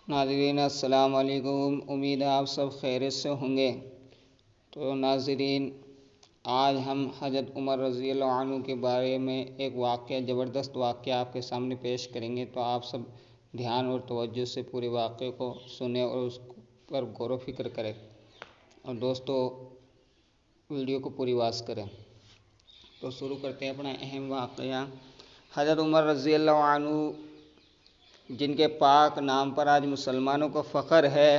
ناظرین السلام علیکم، امید ہے آپ سب خیریت سے ہوں گے۔ تو ناظرین، آج ہم حضرت عمر رضی اللہ عنہ کے بارے میں ایک واقعہ، زبردست واقعہ آپ کے سامنے پیش کریں گے۔ تو آپ سب دھیان اور توجہ سے پورے واقعے کو سنیں اور اس پر غور و فکر کریں، اور دوستو ویڈیو کو پوری واچ کریں۔ تو شروع کرتے ہیں اپنا اہم واقعہ۔ حضرت عمر رضی اللہ عنہ، جن کے پاک نام پر آج مسلمانوں کو فخر ہے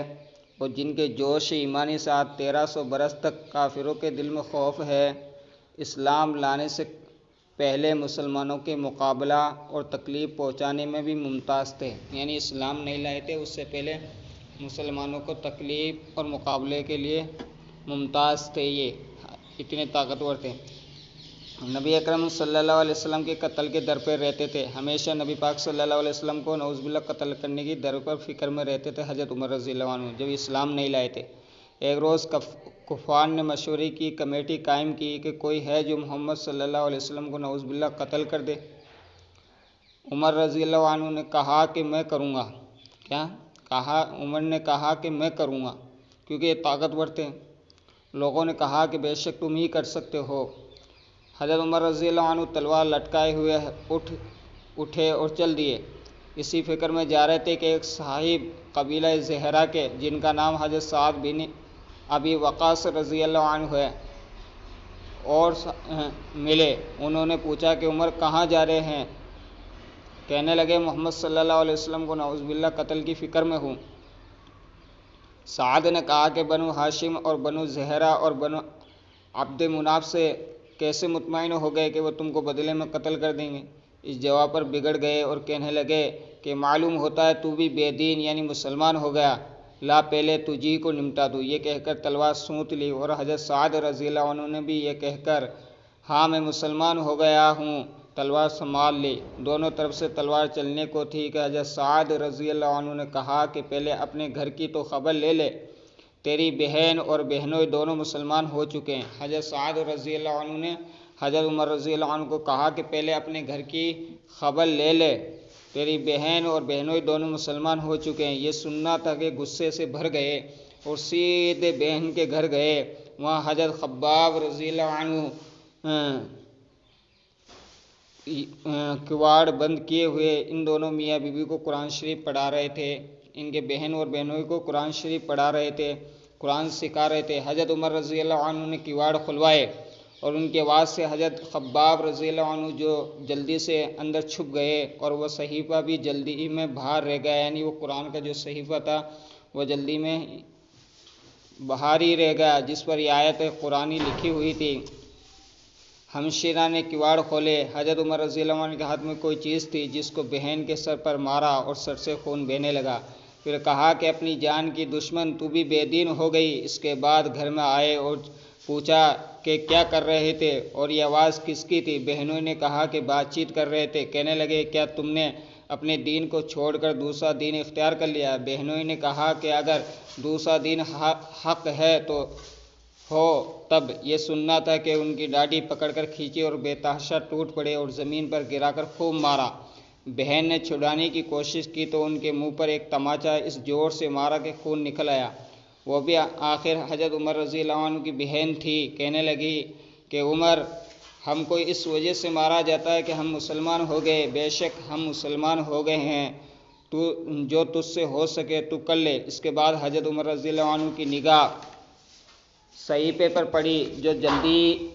اور جن کے جوش ایمانی ساتھ 1300 برس تک کافروں کے دل میں خوف ہے، اسلام لانے سے پہلے مسلمانوں کے مقابلہ اور تکلیف پہنچانے میں بھی ممتاز تھے۔ یعنی اسلام نہیں لائے تھے، اس سے پہلے مسلمانوں کو تکلیف اور مقابلے کے لیے ممتاز تھے، یہ اتنے طاقتور تھے۔ نبی اکرم صلی اللہ علیہ وسلم کے قتل کے در پہ رہتے تھے، ہمیشہ نبی پاک صلی اللہ علیہ وسلم کو نعوذ باللہ قتل کرنے کی در پر فکر میں رہتے تھے حضرت عمر رضی اللہ عنہ، جب اسلام نہیں لائے تھے۔ ایک روز کفار نے مشورے کی، کمیٹی قائم کی کہ کوئی ہے جو محمد صلی اللہ علیہ وسلم کو نعوذ باللہ قتل کر دے۔ عمر رضی اللہ عنہ نے کہا کہ میں کروں گا۔ عمر نے کہا کہ میں کروں گا، کیونکہ یہ طاقتور تھے۔ لوگوں نے کہا کہ بے شک تم ہی کر سکتے ہو۔ حضرت عمر رضی اللہ عنہ تلوار لٹکائے ہوئے اٹھے اور چل دیے۔ اسی فکر میں جا رہے تھے کہ ایک صاحب قبیلہ زہرہ کے، جن کا نام حضرت سعد بن ابی وقاص رضی اللہ عنہ ہے، اور ملے۔ انہوں نے پوچھا کہ عمر کہاں جا رہے ہیں؟ کہنے لگے محمد صلی اللہ علیہ وسلم کو نعوذ باللہ قتل کی فکر میں ہوں۔ سعد نے کہا کہ بنو ہاشم اور بنو زہرہ اور بنو عبد مناف سے کیسے مطمئن ہو گئے کہ وہ تم کو بدلے میں قتل کر دیں گے؟ اس جواب پر بگڑ گئے اور کہنے لگے کہ معلوم ہوتا ہے تو بھی بے دین یعنی مسلمان ہو گیا، لا پہلے تجھی کو نمٹا دوں۔ یہ کہہ کر تلوار سونت لی، اور حضرت سعد رضی اللہ عنہ نے بھی یہ کہہ کر ہاں میں مسلمان ہو گیا ہوں تلوار سنبھال لی۔ دونوں طرف سے تلوار چلنے کو تھی کہ حضرت سعد رضی اللہ عنہ نے کہا کہ پہلے اپنے گھر کی تو خبر لے لے، تیری بہن اور بہنوئی دونوں مسلمان ہو چکے ہیں۔ حضرت سعد رضی اللہ عنہ نے حضرت عمر رضی اللہ عنہ کو کہا کہ پہلے اپنے گھر کی خبر لے لے، تیری بہن اور بہنوئی دونوں مسلمان ہو چکے ہیں۔ یہ سننا تھا کہ غصے سے بھر گئے اور سیدھے بہن کے گھر گئے۔ وہاں حضرت خباب رضی اللہ عنہ کواڑ بند کیے ہوئے ان دونوں میاں بیوی کو قرآن شریف پڑھا رہے تھے، ان کے بہن اور بہنوئی کو قرآن شریف پڑھا رہے تھے، قرآن سکھا رہے تھے۔ حضرت عمر رضی اللہ عنہ نے کواڑ کھلوائے اور ان کے آواز سے حضرت خباب رضی اللہ عنہ جو جلدی سے اندر چھپ گئے، اور وہ صحیفہ بھی جلدی میں باہر رہ گیا، یعنی وہ قرآن کا جو صحیفہ تھا وہ جلدی میں باہر ہی رہ گیا جس پر یہ آیت قرآنی لکھی ہوئی تھی۔ ہمشیرہ نے کواڑ کھولے، حضرت عمر رضی اللہ عنہ کے ہاتھ میں کوئی چیز تھی جس کو بہن کے سر پر مارا اور سر سے خون بہنے لگا۔ پھر کہا کہ اپنی جان کی دشمن تو بھی بے دین ہو گئی۔ اس کے بعد گھر میں آئے اور پوچھا کہ کیا کر رہے تھے اور یہ آواز کس کی تھی؟ بہنوں نے کہا کہ بات چیت کر رہے تھے۔ کہنے لگے کیا تم نے اپنے دین کو چھوڑ کر دوسرا دین اختیار کر لیا؟ بہنوں نے کہا کہ اگر دوسرا دین حق ہے تو ہو تب۔ یہ سننا تھا کہ ان کی داڑھی پکڑ کر کھینچی اور بے تحاشا ٹوٹ پڑے اور زمین پر گرا کر خوب مارا۔ بہن نے چھڑانے کی کوشش کی تو ان کے منہ پر ایک تماچا اس زور سے مارا کہ خون نکل آیا۔ وہ بھی آخر حضرت عمر رضی اللہ عنہ کی بہن تھی۔ کہنے لگی کہ عمر، ہم کو اس وجہ سے مارا جاتا ہے کہ ہم مسلمان ہو گئے، بے شک ہم مسلمان ہو گئے ہیں، تو جو تجھ سے ہو سکے تو کر لے۔ اس کے بعد حضرت عمر رضی اللہ عنہ کی نگاہ صحیفے پر پڑی جو جلدی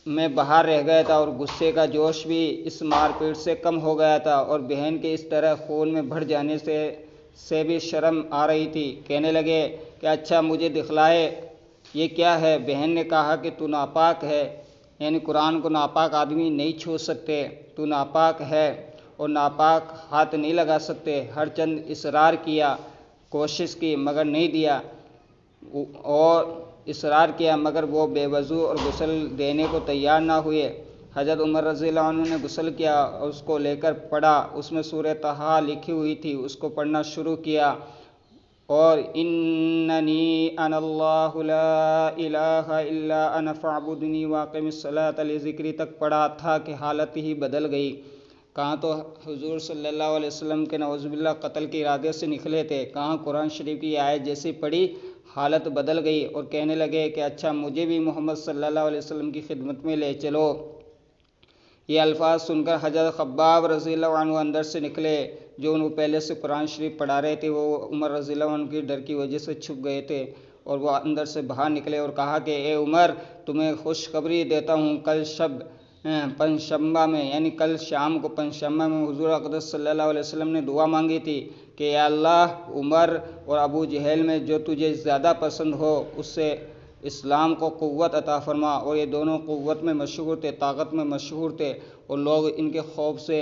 میں باہر رہ گیا تھا، اور غصے کا جوش بھی اس مار پیٹ سے کم ہو گیا تھا، اور بہن کے اس طرح خون میں بھر جانے سے بھی شرم آ رہی تھی۔ کہنے لگے کہ اچھا مجھے دکھلائے یہ کیا ہے؟ بہن نے کہا کہ تو ناپاک ہے، یعنی قرآن کو ناپاک آدمی نہیں چھو سکتے، تو ناپاک ہے اور ناپاک ہاتھ نہیں لگا سکتے۔ ہر چند اصرار کیا، کوشش کی مگر نہیں دیا، اور اصرار کیا مگر وہ بے وضو اور غسل دینے کو تیار نہ ہوئے۔ حضرت عمر رضی اللہ عنہ نے غسل کیا اور اس کو لے کر پڑھا، اس میں سورہ طٰہٰ لکھی ہوئی تھی، اس کو پڑھنا شروع کیا، اور اننی انا اللہ لا الہ الا انا فاعبدنی واقم الصلاۃ لذکری تک پڑھا تھا کہ حالت ہی بدل گئی۔ کہاں تو حضور صلی اللہ علیہ وسلم کے نعوذ باللہ قتل کے ارادے سے نکلے تھے، کہاں قرآن شریف کی آیت جیسی پڑھی حالت بدل گئی اور کہنے لگے کہ اچھا مجھے بھی محمد صلی اللہ علیہ وسلم کی خدمت میں لے چلو۔ یہ الفاظ سن کر حضرت خباب رضی اللہ عنہ اندر سے نکلے، جو ان کو پہلے سے قرآن شریف پڑھا رہے تھے، وہ عمر رضی اللہ عنہ کی ڈر کی وجہ سے چھپ گئے تھے، اور وہ اندر سے باہر نکلے اور کہا کہ اے عمر، تمہیں خوشخبری دیتا ہوں، کل پنجشنبہ میں یعنی کل شام کو پنجشنبہ میں حضور اقدس صلی اللہ علیہ وسلم نے دعا مانگی تھی کہ یا اللہ، عمر اور ابو جہل میں جو تجھے زیادہ پسند ہو اس سے اسلام کو قوت عطا فرما، اور یہ دونوں قوت میں مشہور تھے، طاقت میں مشہور تھے، اور لوگ ان کے خوف سے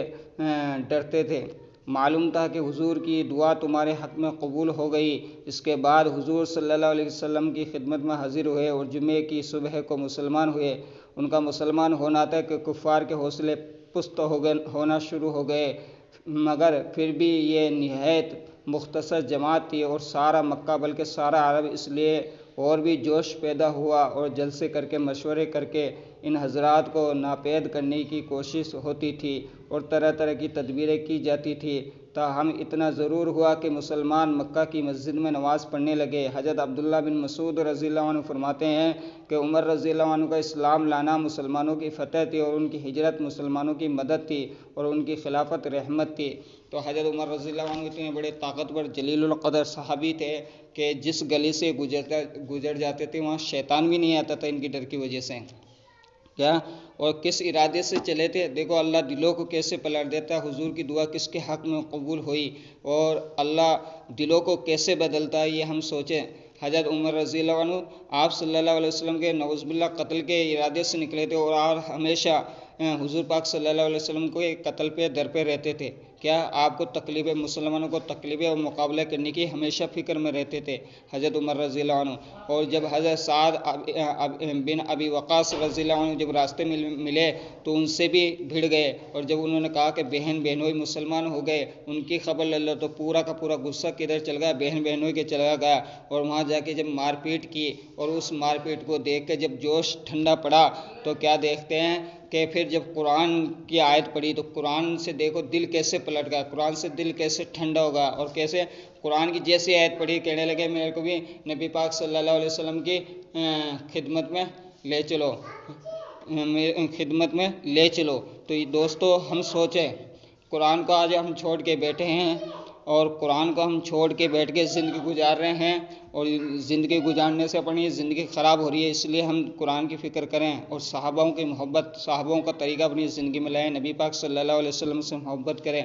ڈرتے تھے۔ معلوم تھا کہ حضور کی دعا تمہارے حق میں قبول ہو گئی۔ اس کے بعد حضور صلی اللہ علیہ وسلم کی خدمت میں حاضر ہوئے اور جمعے کی صبح کو مسلمان ہوئے۔ ان کا مسلمان ہونا تھا کہ کفار کے حوصلے پست ہونا شروع ہو گئے، مگر پھر بھی یہ نہایت مختصر جماعت تھی، اور سارا مکہ بلکہ سارا عرب اس لیے اور بھی جوش پیدا ہوا، اور جلسے کر کے مشورے کر کے ان حضرات کو ناپید کرنے کی کوشش ہوتی تھی اور طرح طرح کی تدبیریں کی جاتی تھی، تاہم اتنا ضرور ہوا کہ مسلمان مکہ کی مسجد میں نماز پڑھنے لگے۔ حضرت عبداللہ بن مسعود رضی اللہ عنہ فرماتے ہیں کہ عمر رضی اللہ عنہ کا اسلام لانا مسلمانوں کی فتح تھی، اور ان کی ہجرت مسلمانوں کی مدد تھی، اور ان کی خلافت رحمت تھی۔ تو حضرت عمر رضی اللہ عنہ اتنے بڑے طاقتور جلیل القدر صحابی تھے کہ جس گلی سے گزر جاتے تھے وہاں شیطان بھی نہیں آتا تھا ان کی ڈر کی وجہ سے۔ کیا اور کس ارادے سے چلے تھے؟ دیکھو اللہ دلوں کو کیسے پلٹ دیتا ہے، حضور کی دعا کس کے حق میں قبول ہوئی اور اللہ دلوں کو کیسے بدلتا ہے، یہ ہم سوچیں۔ حضرت عمر رضی اللہ عنہ آپ صلی اللہ علیہ وسلم کے نعوذ باللہ قتل کے ارادے سے نکلے تھے، اور ہمیشہ حضور پاک صلی اللہ علیہ وسلم کو قتل پہ در پہ رہتے تھے۔ کیا آپ کو تکلیفیں، مسلمانوں کو تکلیفیں اور مقابلہ کرنے کی ہمیشہ فکر میں رہتے تھے حضرت عمر رضی اللہ عنہ۔ اور جب حضرت سعد بن ابی وقاص رضی اللہ عنہ جب راستے میں ملے تو ان سے بھی بھڑ گئے، اور جب انہوں نے کہا کہ بہن بہنوئی مسلمان ہو گئے، ان کی خبر لے لو، تو پورا کا پورا غصہ کدھر چل گیا، بہن بہنوئی کے چلا گیا، اور وہاں جا کے جب مار پیٹ کی، اور اس مار پیٹ کو دیکھ کے جب جوش ٹھنڈا پڑا تو کیا دیکھتے ہیں کہ پھر جب قرآن کی آیت پڑھی تو قرآن سے دیکھو دل کیسے پلٹ گیا، قرآن سے دل کیسے ٹھنڈا ہوگا، اور کیسے قرآن کی جیسی آیت پڑھی کہنے لگے میرے کو بھی نبی پاک صلی اللہ علیہ وسلم کی خدمت میں لے چلو، خدمت میں لے چلو۔ تو یہ دوستو ہم سوچیں، قرآن کو آج ہم چھوڑ کے بیٹھے ہیں، اور قرآن کو ہم چھوڑ کے بیٹھ کے زندگی گزار رہے ہیں، اور زندگی گزارنے سے اپنی زندگی خراب ہو رہی ہے۔ اس لیے ہم قرآن کی فکر کریں اور صحابوں کی محبت، صحابوں کا طریقہ اپنی زندگی میں لائیں، نبی پاک صلی اللہ علیہ وسلم سے محبت کریں،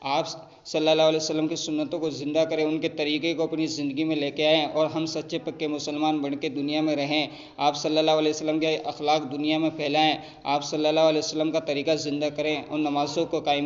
آپ صلی اللہ علیہ وسلم کی سنتوں کو زندہ کریں، ان کے طریقے کو اپنی زندگی میں لے کے آئیں، اور ہم سچے پکے مسلمان بن کے دنیا میں رہیں، آپ صلی اللہ علیہ وسلم کے اخلاق دنیا میں پھیلائیں، آپ صلی اللہ علیہ وسلم کا طریقہ زندہ کریں، اور نمازوں کو قائم